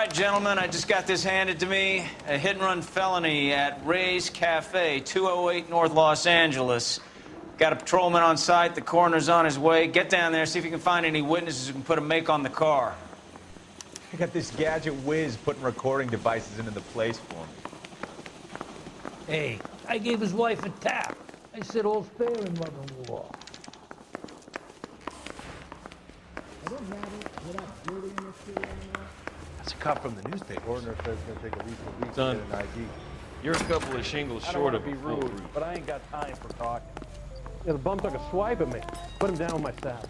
right, gentlemen, I just got this handed to me. A hit-and-run felony at Ray's Cafe, 208 North Los Angeles. Got a patrolman on site. The coroner's on his way. Get down there, see if you can find any witnesses who can put a make on the car. I got this gadget whiz putting recording devices into the place for me. Hey, I gave his wife a tap. I said all's fair in mother-in-law. That's a cop from the newspaper. Coroner says it's gonna take at least a week Son, to get an ID. You're a couple of shingles I don't short want of to be a full rude, brief. but I ain't got time for talking. Yeah, the bum took a swipe at me. Put him down with my saddle.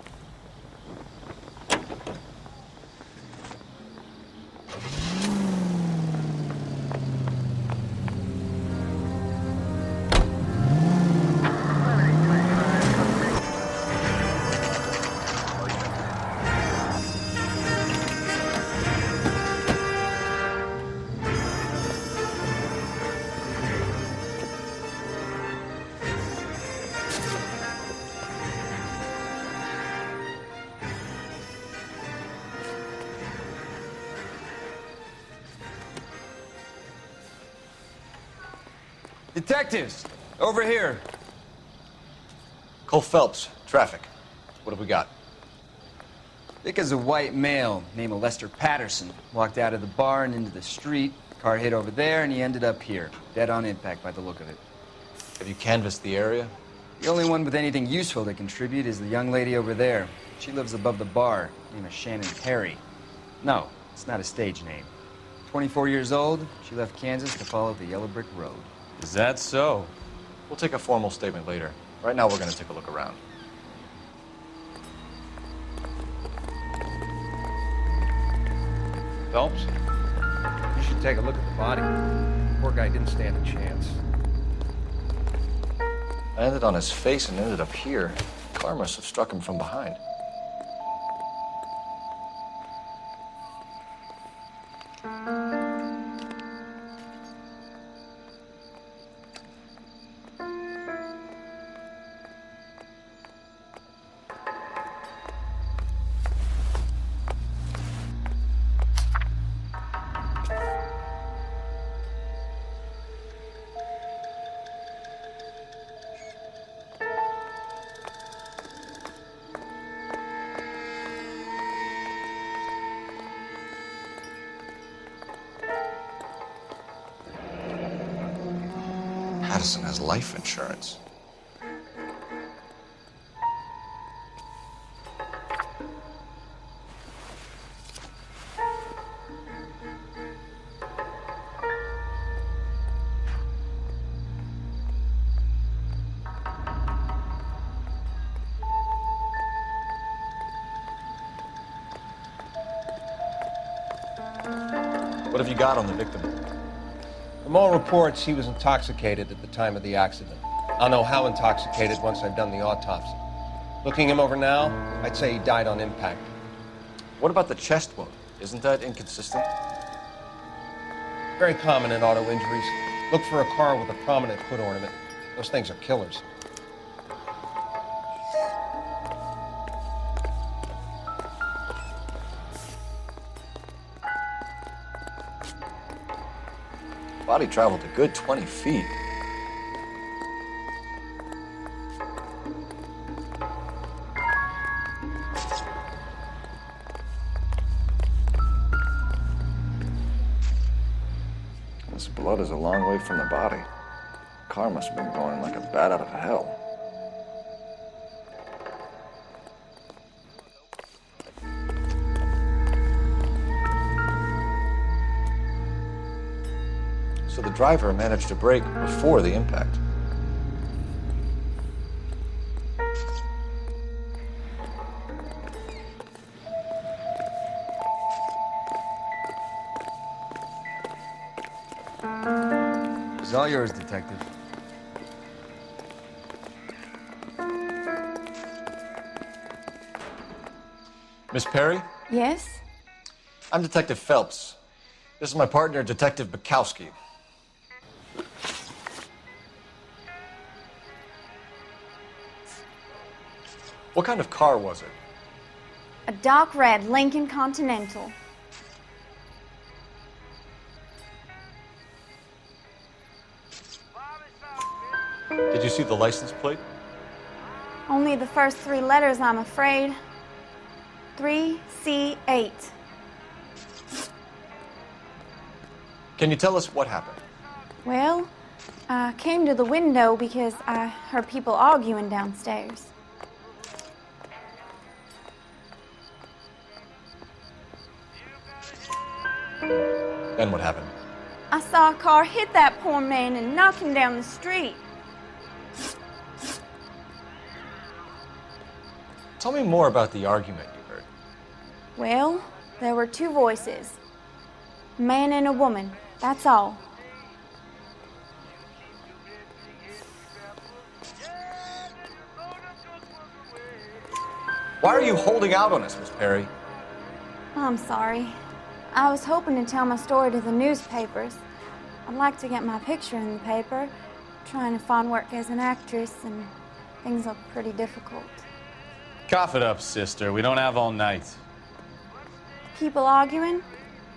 Detectives, over here. Cole Phelps, traffic. What have we got? Vic is a white male named Lester Patterson. Walked out of the bar and into the street. Car hit over there, and he ended up here. Dead on impact by the look of it. Have you canvassed the area? The only one with anything useful to contribute is the young lady over there. She lives above the bar. Name is Shannon Perry. No, it's not a stage name. 24 years old, she left Kansas to follow the yellow brick road. Is that so? We'll take a formal statement later. Right now, we're going to take a look around. Phelps, you should take a look at the body. The poor guy didn't stand a chance. I ended on his face and ended up here. The car must have struck him from behind. Patterson has life insurance. What have you got on the victim? From all reports, he was intoxicated at the time of the accident. I'll know how intoxicated once I've done the autopsy. Looking him over now, I'd say he died on impact. What about the chest wound? Isn't that inconsistent? Very common in auto injuries. Look for a car with a prominent foot ornament. Those things are killers. Body traveled a good 20 feet. This blood is a long way from the body. The car must have been going like a bat out of hell. So the driver managed to brake before the impact. It's all yours, Detective. Miss Perry? Yes? I'm Detective Phelps. This is my partner, Detective Bukowski. What kind of car was it? A dark red Lincoln Continental. Did you see the license plate? Only the first 3 letters, I'm afraid. 3C8. Can you tell us what happened? Well, I came to the window because I heard people arguing downstairs. Then what happened? I saw a car hit that poor man and knock him down the street. Tell me more about the argument you heard. Well, there were 2 voices. A man and a woman, that's all. Why are you holding out on us, Miss Perry? I'm sorry. I was hoping to tell my story to the newspapers. I'd like to get my picture in the paper. Trying to find work as an actress, and things look pretty difficult. Cough it up, sister. We don't have all night. People arguing?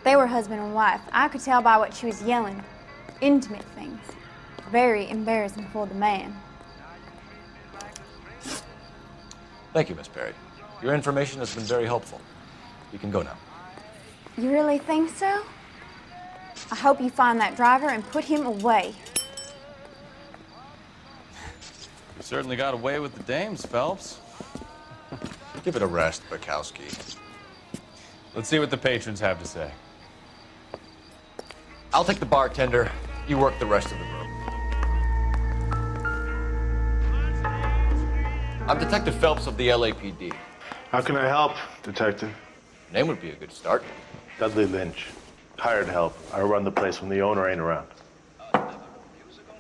They were husband and wife. I could tell by what she was yelling. Intimate things. Very embarrassing for the man. Thank you, Miss Perry. Your information has been very helpful. You can go now. You really think so? I hope you find that driver and put him away. You certainly got away with the dames, Phelps. Give it a rest, Bukowski. Let's see what the patrons have to say. I'll take the bartender. You work the rest of the room. I'm Detective Phelps of the L.A.P.D. How can I help, Detective? Name would be a good start. Dudley Lynch. Hired help. I run the place when the owner ain't around.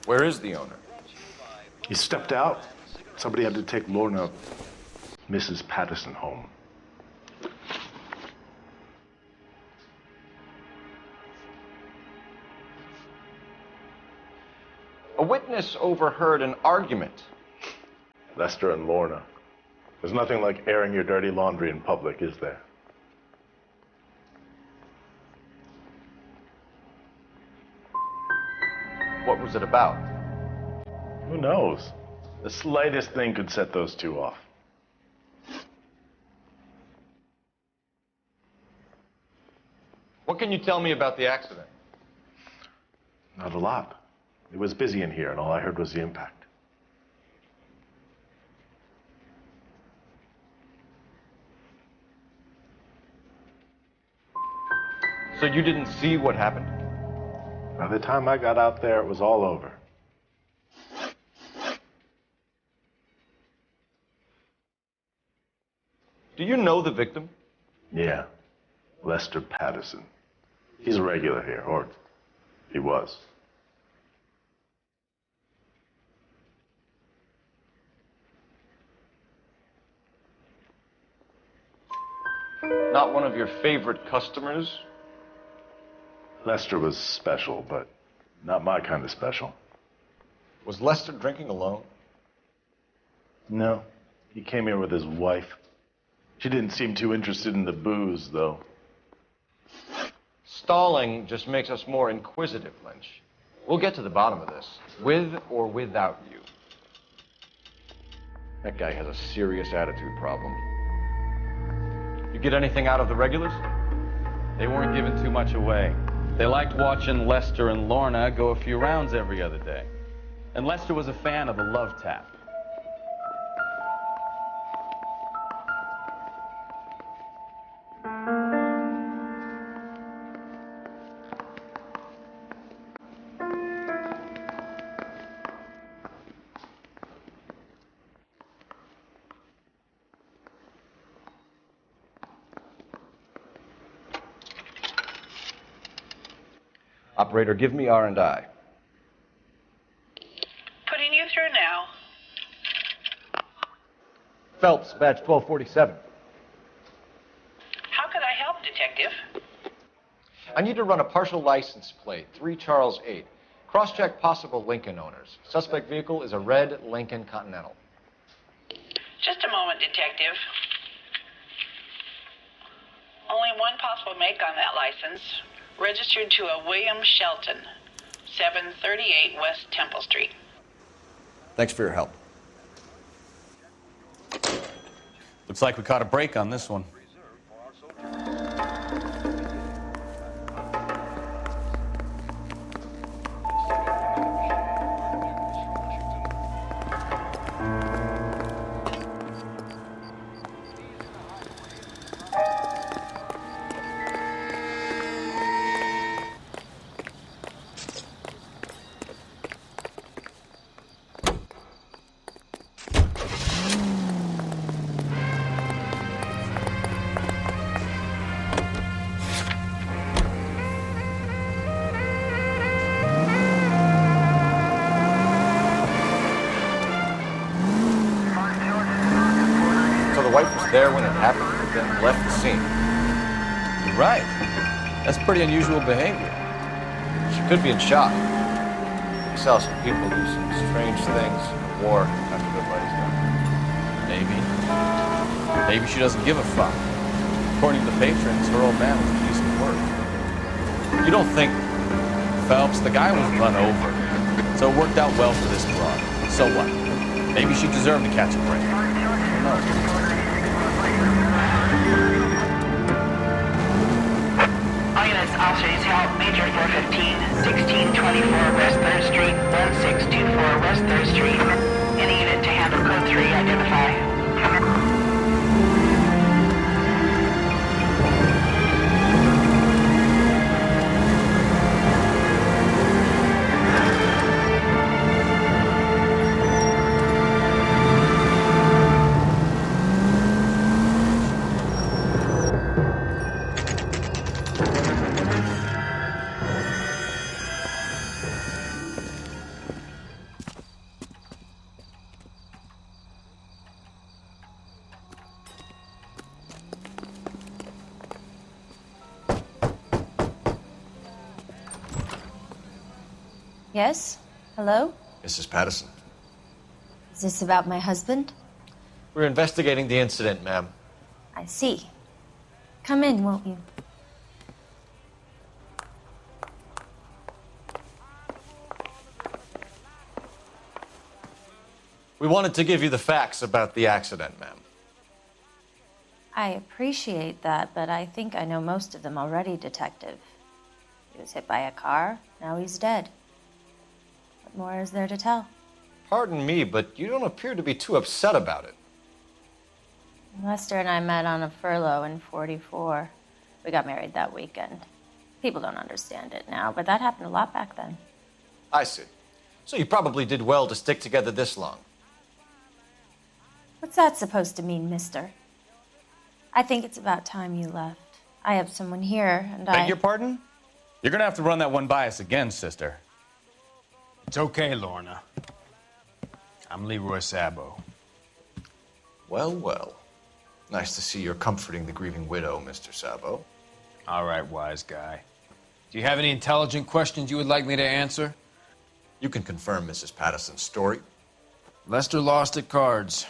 Where is the owner? He stepped out. Somebody had to take Lorna, Mrs. Patterson, home. A witness overheard an argument. Lester and Lorna. There's nothing like airing your dirty laundry in public, is there? What was it about? Who knows? The slightest thing could set those 2 off. What can you tell me about the accident? Not a lot. It was busy in here, and all I heard was the impact. So you didn't see what happened? By the time I got out there, it was all over. Do you know the victim? Yeah. Lester Patterson. He's a regular here, or he was. Not one of your favorite customers? Lester was special, but not my kind of special. Was Lester drinking alone? No. He came here with his wife. She didn't seem too interested in the booze, though. Stalling just makes us more inquisitive, Lynch. We'll get to the bottom of this, with or without you. That guy has a serious attitude problem. You get anything out of the regulars? They weren't giving too much away. They liked watching Lester and Lorna go a few rounds every other day. And Lester was a fan of the love tap. Operator, give me R&I. Putting you through now. Phelps, badge 1247. How could I help, Detective? I need to run a partial license plate, 3 Charles 8. Cross-check possible Lincoln owners. Suspect vehicle is a red Lincoln Continental. Just a moment, Detective. Only one possible make on that license. Registered to a William Shelton, 738 West Temple Street. Thanks for your help. Looks like we caught a break on this one. There when it happened, but then left the scene. You're right. That's pretty unusual behavior. She could be in shock. We saw some people do some strange things in the war after their buddies died. Maybe she doesn't give a fuck. According to the patrons, her old man was a piece of work. You don't think, Phelps, the guy was run over. So it worked out well for this broad. So what? Maybe she deserved to catch a break. Who knows? All units, officers, help. Major 415, 1624 West 3rd Street, 1624 West 3rd Street. Any unit to handle code 3, identify. Yes? Hello? Mrs. Patterson. Is this about my husband? We're investigating the incident, ma'am. I see. Come in, won't you? We wanted to give you the facts about the accident, ma'am. I appreciate that, but I think I know most of them already, Detective. He was hit by a car, now he's dead. What more is there to tell? Pardon me, but you don't appear to be too upset about it. Lester and I met on a furlough in '44. We got married that weekend. People don't understand it now, but that happened a lot back then. I see. So you probably did well to stick together this long. What's that supposed to mean, mister? I think it's about time you left. I have someone here, and Beg your pardon? You're gonna have to run that one by us again, sister. It's okay, Lorna. I'm Leroy Sabo. Well, well. Nice to see you're comforting the grieving widow, Mr. Sabo. All right, wise guy. Do you have any intelligent questions you would like me to answer? You can confirm Mrs. Patterson's story. Lester lost at cards.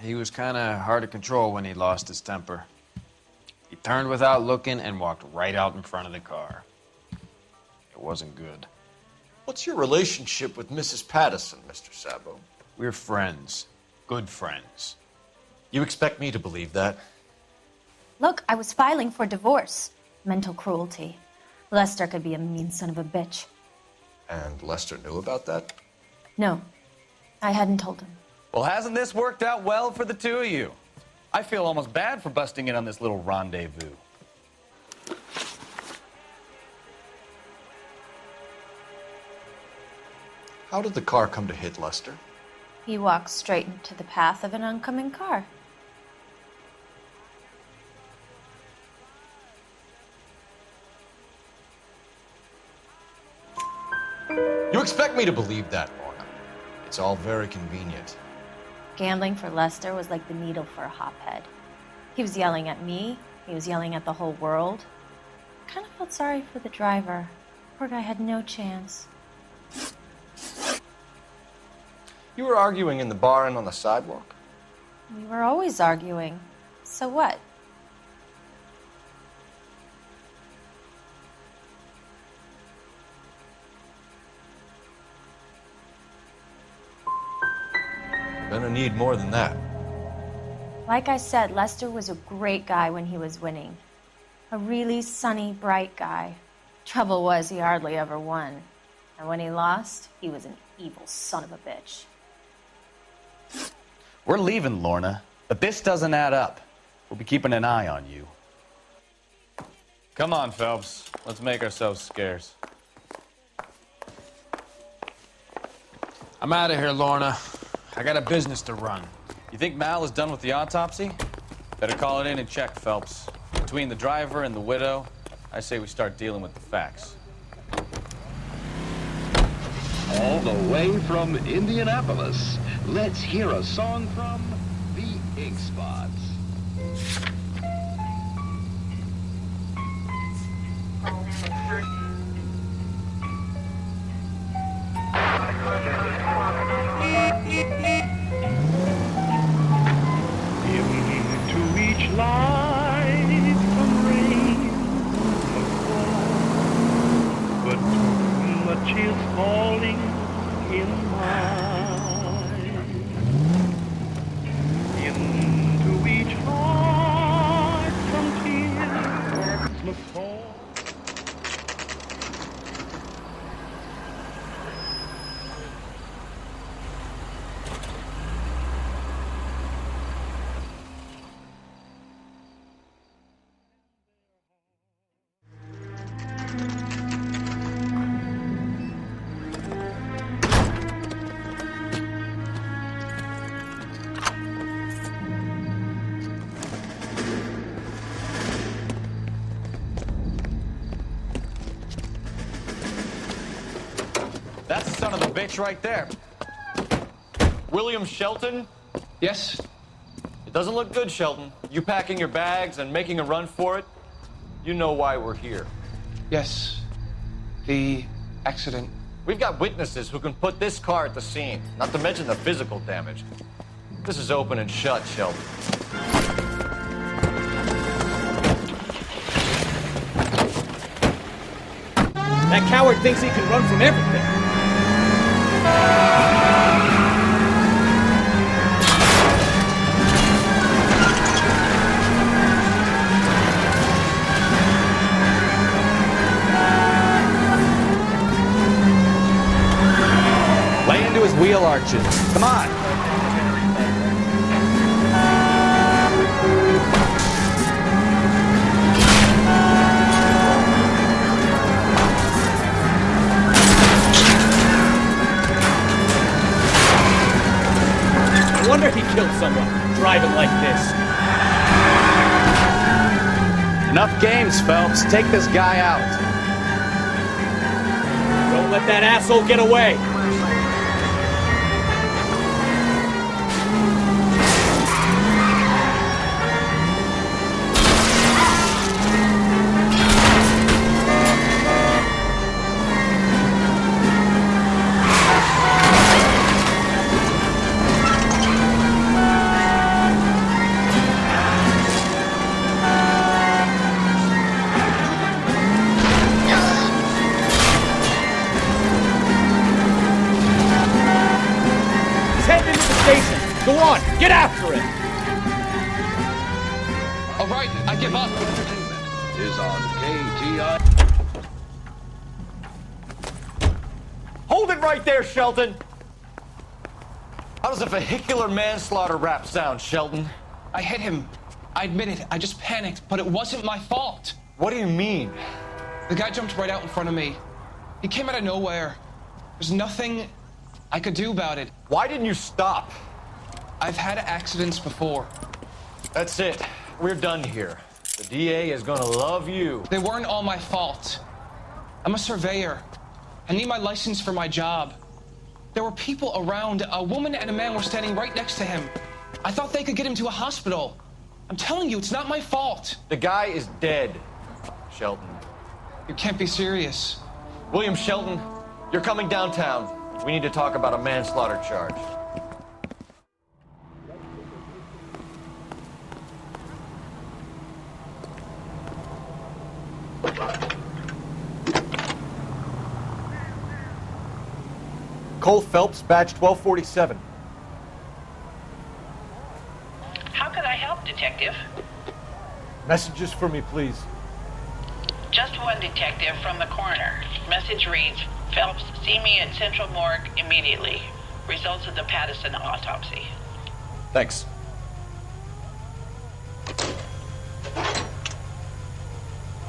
He was kind of hard to control when he lost his temper. He turned without looking and walked right out in front of the car. It wasn't good. What's your relationship with Mrs. Patterson, Mr. Sabo? We're friends. Good friends. You expect me to believe that? Look, I was filing for divorce. Mental cruelty. Lester could be a mean son of a bitch. And Lester knew about that? No, I hadn't told him. Well, hasn't this worked out well for the two of you? I feel almost bad for busting in on this little rendezvous. How did the car come to hit Lester? He walked straight into the path of an oncoming car. You expect me to believe that, Lorna? It's all very convenient. Gambling for Lester was like the needle for a hophead. He was yelling at me. He was yelling at the whole world. I kind of felt sorry for the driver. Poor guy had no chance. You were arguing in the bar and on the sidewalk? We were always arguing. So what? Gonna need more than that. Like I said, Lester was a great guy when he was winning. A really sunny, bright guy. Trouble was, he hardly ever won. And when he lost, he was an evil son of a bitch. We're leaving, Lorna, but this doesn't add up. We'll be keeping an eye on you. Come on, Phelps. Let's make ourselves scarce. I'm out of here, Lorna. I got a business to run. You think Mal is done with the autopsy? Better call it in and check, Phelps. Between the driver and the widow, I say we start dealing with the facts. All the way from Indianapolis, let's hear a song from the Ink Spots. Into each light some rain must fall, but too much is falling in mine. Into each heart some tears must fall. That's the son of a bitch right there. William Shelton? Yes? It doesn't look good, Shelton. You packing your bags and making a run for it? You know why we're here. Yes. The accident. We've got witnesses who can put this car at the scene, not to mention the physical damage. This is open and shut, Shelton. That coward thinks he can run from everything. Lay into his wheel arches. Come on. No wonder he killed someone, driving like this. Enough games, Phelps. Take this guy out. Don't let that asshole get away. Go on, get after it! All right, I give up. Is on KTI. Hold it right there, Shelton! How does a vehicular manslaughter rap sound, Shelton? I hit him. I admit it. I just panicked, but it wasn't my fault. What do you mean? The guy jumped right out in front of me. He came out of nowhere. There's nothing I could do about it. Why didn't you stop? I've had accidents before. That's it. We're done here. The DA is gonna love you. They weren't all my fault. I'm a surveyor. I need my license for my job. There were people around. A woman and a man were standing right next to him. I thought they could get him to a hospital. I'm telling you, it's not my fault. The guy is dead, Shelton. You can't be serious. William Shelton, you're coming downtown. We need to talk about a manslaughter charge. Cole Phelps, badge 1247. Messages for me, please. Just one detective from the coroner. Message reads, Phelps, see me at Central Morgue immediately. Results of the Patterson autopsy. Thanks.